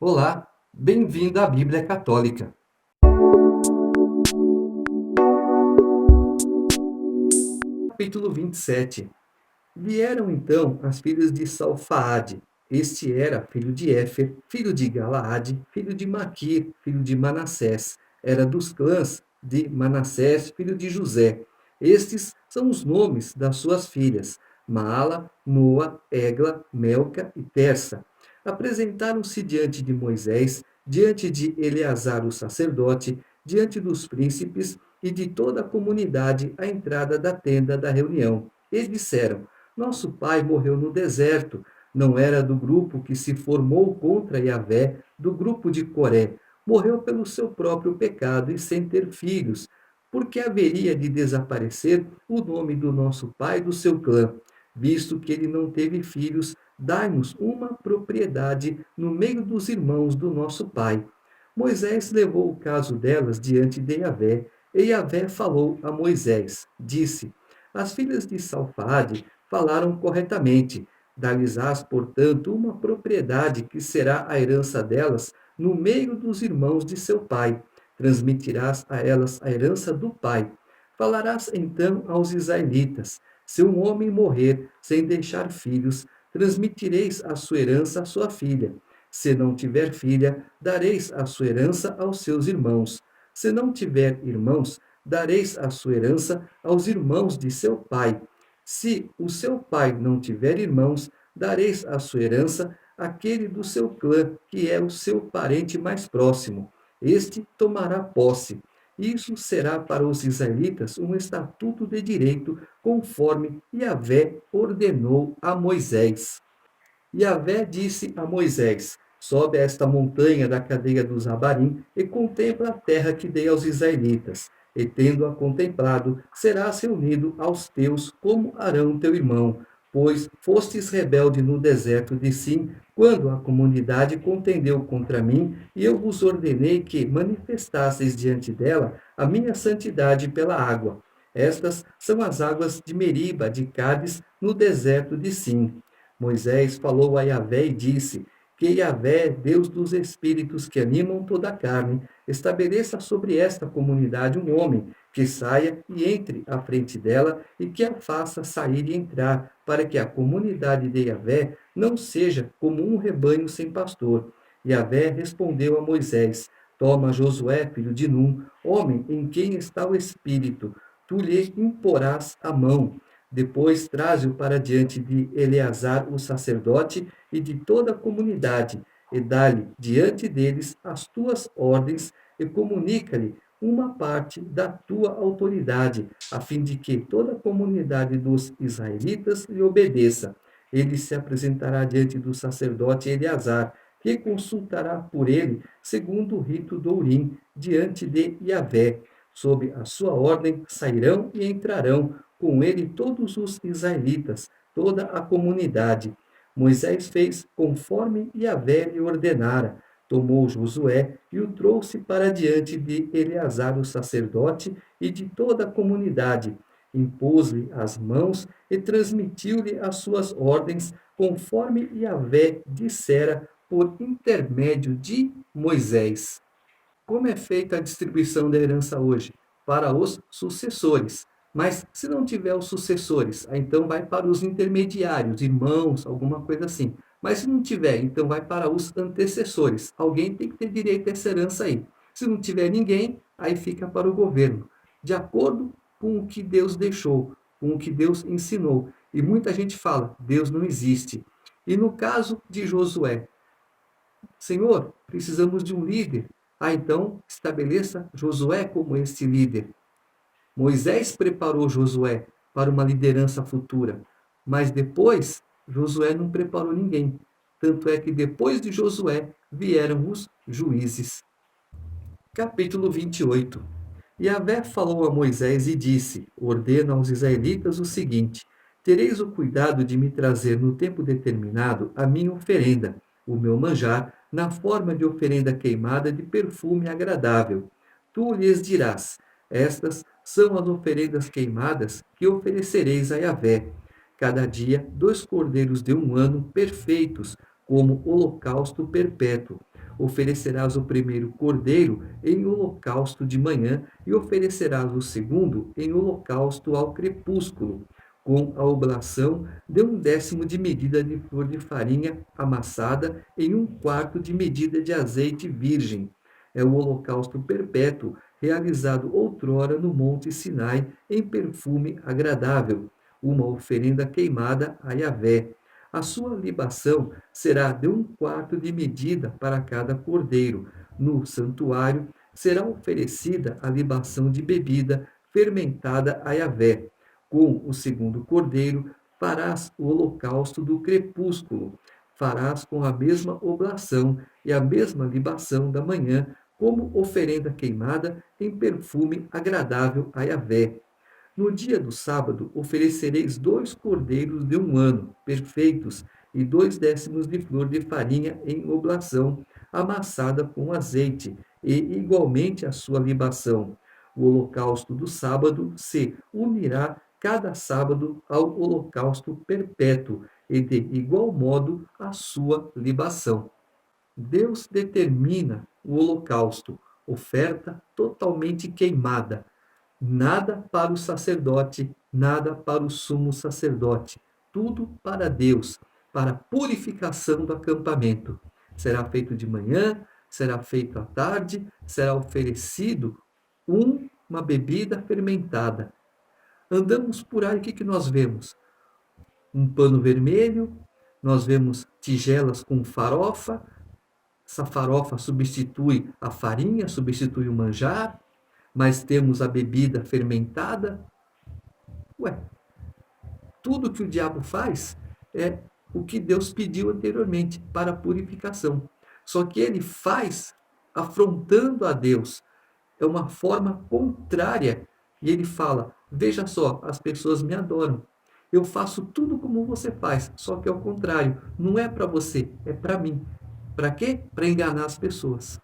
Olá, bem-vindo à Bíblia Católica. Capítulo 27. Vieram então as filhas de Salfaade. Este era filho de Éfer, filho de Galaade, filho de Maquir, filho de Manassés. Era dos clãs de Manassés, filho de José. Estes são os nomes das suas filhas: Maala, Noa, Egla, Melca e Tersa. Apresentaram-se diante de Moisés, diante de Eleazar o sacerdote, diante dos príncipes e de toda a comunidade à entrada da tenda da reunião. Eles disseram: Nosso pai morreu no deserto. Não era do grupo que se formou contra Yahvé, do grupo de Coré. Morreu pelo seu próprio pecado e sem ter filhos. Porque haveria de desaparecer o nome do nosso pai do seu clã? Visto que ele não teve filhos, dai-nos uma propriedade no meio dos irmãos do nosso pai. Moisés levou o caso delas diante de Yahvé, e Yahvé falou a Moisés, disse: As filhas de Salfaade falaram corretamente. Dar-lhes-ás, portanto, uma propriedade que será a herança delas no meio dos irmãos de seu pai. Transmitirás a elas a herança do pai. Falarás então aos israelitas: Se um homem morrer sem deixar filhos, transmitireis a sua herança à sua filha. Se não tiver filha, dareis a sua herança aos seus irmãos. Se não tiver irmãos, dareis a sua herança aos irmãos de seu pai. Se o seu pai não tiver irmãos, dareis a sua herança àquele do seu clã, que é o seu parente mais próximo. Este tomará posse. Isso será para os israelitas um estatuto de direito, conforme Yahvé ordenou a Moisés. Yahvé disse a Moisés: Sobe a esta montanha da cadeia dos Abarim e contempla a terra que dei aos israelitas. E tendo-a contemplado, serás reunido aos teus como Arão teu irmão, pois fostes rebelde no deserto de Sim, quando a comunidade contendeu contra mim, e eu vos ordenei que manifestasseis diante dela a minha santidade pela água. Estas são as águas de Meriba, de Cádiz, no deserto de Sim. Moisés falou a Yahvé e disse: Que Yahvé, Deus dos espíritos que animam toda a carne, estabeleça sobre esta comunidade um homem que saia e entre à frente dela e que a faça sair e entrar, para que a comunidade de Yahvé não seja como um rebanho sem pastor. Yahvé respondeu a Moisés: Toma Josué, filho de Num, homem em quem está o espírito, tu lhe imporás a mão. Depois traze-o para diante de Eleazar, o sacerdote, e de toda a comunidade, e dá-lhe diante deles as tuas ordens, e comunica-lhe uma parte da tua autoridade, a fim de que toda a comunidade dos israelitas lhe obedeça. Ele se apresentará diante do sacerdote Eleazar, que consultará por ele, segundo o rito do Urim, diante de Yahvé. Sob a sua ordem sairão e entrarão com ele todos os israelitas, toda a comunidade. Moisés fez conforme Yahvé lhe ordenara. Tomou Josué e o trouxe para diante de Eleazar o sacerdote e de toda a comunidade. Impôs-lhe as mãos e transmitiu-lhe as suas ordens, conforme Yahvé dissera por intermédio de Moisés. Como é feita a distribuição da herança hoje? Para os sucessores. Mas se não tiver os sucessores, aí então vai para os intermediários, irmãos, alguma coisa assim. Mas se não tiver, então vai para os antecessores. Alguém tem que ter direito a essa herança aí. Se não tiver ninguém, aí fica para o governo, de acordo com o que Deus deixou, com o que Deus ensinou. E muita gente fala, Deus não existe. E no caso de Josué, Senhor, precisamos de um líder. Então estabeleça Josué como este líder. Moisés preparou Josué para uma liderança futura, mas depois Josué não preparou ninguém. Tanto é que depois de Josué vieram os juízes. Capítulo 28. Yahvé falou a Moisés e disse: Ordena aos israelitas o seguinte: Tereis o cuidado de me trazer no tempo determinado a minha oferenda, o meu manjar, na forma de oferenda queimada de perfume agradável. Tu lhes dirás: Estas são as oferendas queimadas que oferecereis a Yahvé. Cada dia 2 cordeiros de um ano perfeitos, como holocausto perpétuo. Oferecerás o primeiro cordeiro em holocausto de manhã e oferecerás o segundo em holocausto ao crepúsculo. Com a oblação, dê 1/10 de medida de flor de farinha amassada em 1/4 de medida de azeite virgem. É o holocausto perpétuo, realizado outrora no Monte Sinai, em perfume agradável, uma oferenda queimada a Yahvé. A sua libação será de 1/4 de medida para cada cordeiro. No santuário será oferecida a libação de bebida fermentada a Yahvé. Com o segundo cordeiro farás o holocausto do crepúsculo. Farás com a mesma oblação e a mesma libação da manhã, como oferenda queimada em perfume agradável a Yahvé. No dia do sábado oferecereis 2 cordeiros de 1 ano, perfeitos, e 2/10 de flor de farinha em oblação, amassada com azeite, e igualmente a sua libação. O holocausto do sábado se unirá cada sábado ao holocausto perpétuo, e de igual modo a sua libação. Deus determina o holocausto, oferta totalmente queimada. Nada para o sacerdote, nada para o sumo sacerdote. Tudo para Deus, para a purificação do acampamento. Será feito de manhã, será feito à tarde, será oferecido uma bebida fermentada. Andamos por aí, o que nós vemos? Um pano vermelho, nós vemos tigelas com farofa. Essa farofa substitui a farinha, substitui o manjar, mas temos a bebida fermentada. Ué, tudo que o diabo faz é o que Deus pediu anteriormente para a purificação. Só que ele faz afrontando a Deus. É uma forma contrária. E ele fala: veja só, as pessoas me adoram. Eu faço tudo como você faz, só que é o contrário. Não é para você, é para mim. Para quê? Para enganar as pessoas.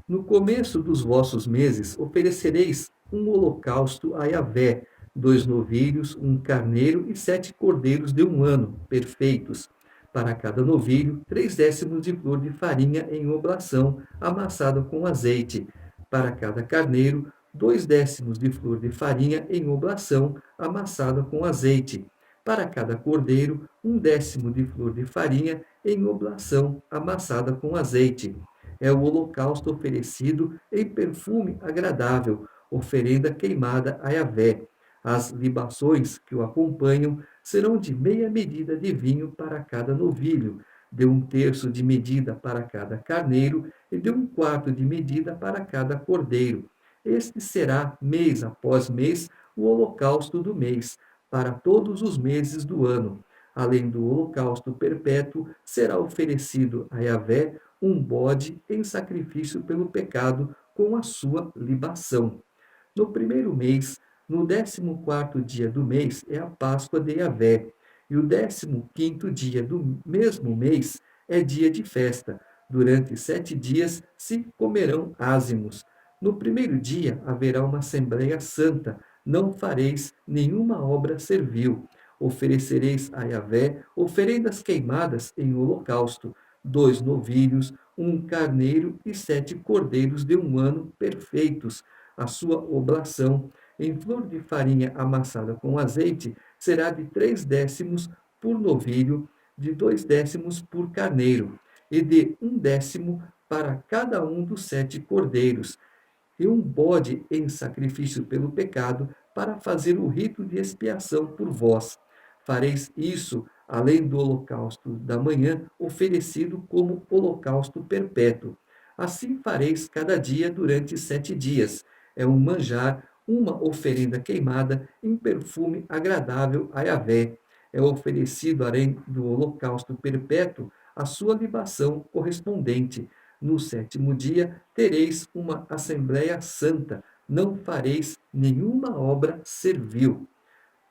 No começo dos vossos meses oferecereis um holocausto a Yahvé, 2 novilhos, um carneiro e 7 cordeiros de 1 ano, perfeitos. Para cada novilho, 3/10 de flor de farinha em oblação, amassada com azeite. Para cada carneiro, 2/10 de flor de farinha em oblação, amassada com azeite. Para cada cordeiro, 1/10 de flor de farinha em oblação, amassada com azeite. É o holocausto oferecido em perfume agradável, oferenda queimada a Yahvé. As libações que o acompanham serão de meia medida de vinho para cada novilho, de 1/3 de medida para cada carneiro e de 1/4 de medida para cada cordeiro. Este será, mês após mês, o holocausto do mês, para todos os meses do ano. Além do holocausto perpétuo, será oferecido a Yahvé um bode em sacrifício pelo pecado com a sua libação. No primeiro mês, no 14º dia do mês, é a Páscoa de Yahvé, e o 15º dia do mesmo mês é dia de festa. Durante 7 dias se comerão ázimos. No primeiro dia haverá uma Assembleia Santa, não fareis nenhuma obra servil. Oferecereis a Yahvé oferendas queimadas em holocausto, 2 novilhos, um carneiro e 7 cordeiros de 1 ano perfeitos. A sua oblação, em flor de farinha amassada com azeite, será de 3/10 por novilho, de 2/10 por carneiro, e de 1/10 para cada um dos 7 cordeiros, e um bode em sacrifício pelo pecado, para fazer o rito de expiação por vós. Fareis isso, além do holocausto da manhã, oferecido como holocausto perpétuo. Assim fareis cada dia durante 7 dias. É um manjar, uma oferenda queimada em perfume agradável a Yahvé. É oferecido, além do holocausto perpétuo, a sua libação correspondente. No 7º dia tereis uma Assembleia Santa, não fareis nenhuma obra servil.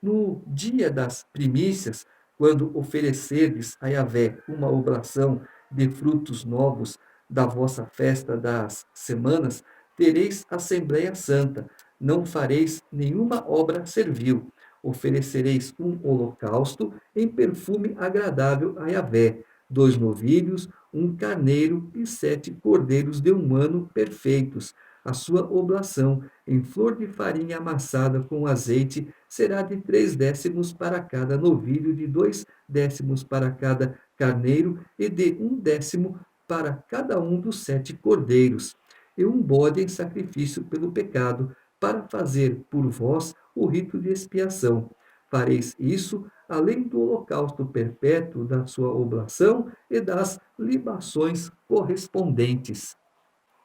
No dia das primícias, quando oferecerdes a Yahvé uma oblação de frutos novos da vossa festa das semanas, tereis Assembleia Santa, não fareis nenhuma obra servil. Oferecereis um holocausto em perfume agradável a Yahvé. 2 novilhos, um carneiro e 7 cordeiros de 1 ano perfeitos. A sua oblação, em flor de farinha amassada com azeite, será de 3 décimos para cada novilho, de 2 décimos para cada carneiro e de 1 décimo para cada um dos 7 cordeiros. E um bode em sacrifício pelo pecado, para fazer por vós o rito de expiação. Fareis isso além do holocausto perpétuo, da sua oblação e das libações correspondentes.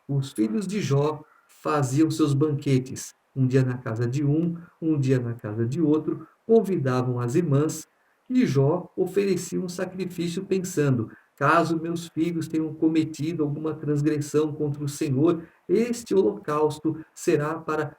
Os filhos de Jó faziam seus banquetes, um dia na casa de um dia na casa de outro, convidavam as irmãs, e Jó oferecia um sacrifício pensando: caso meus filhos tenham cometido alguma transgressão contra o Senhor, este holocausto será para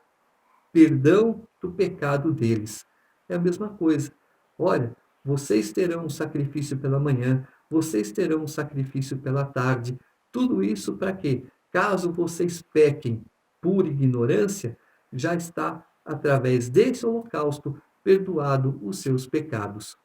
perdão do pecado deles. É a mesma coisa. Olha, vocês terão um sacrifício pela manhã, vocês terão um sacrifício pela tarde. Tudo isso para quê? Caso vocês pequem por ignorância, já está, através desse holocausto, perdoado os seus pecados.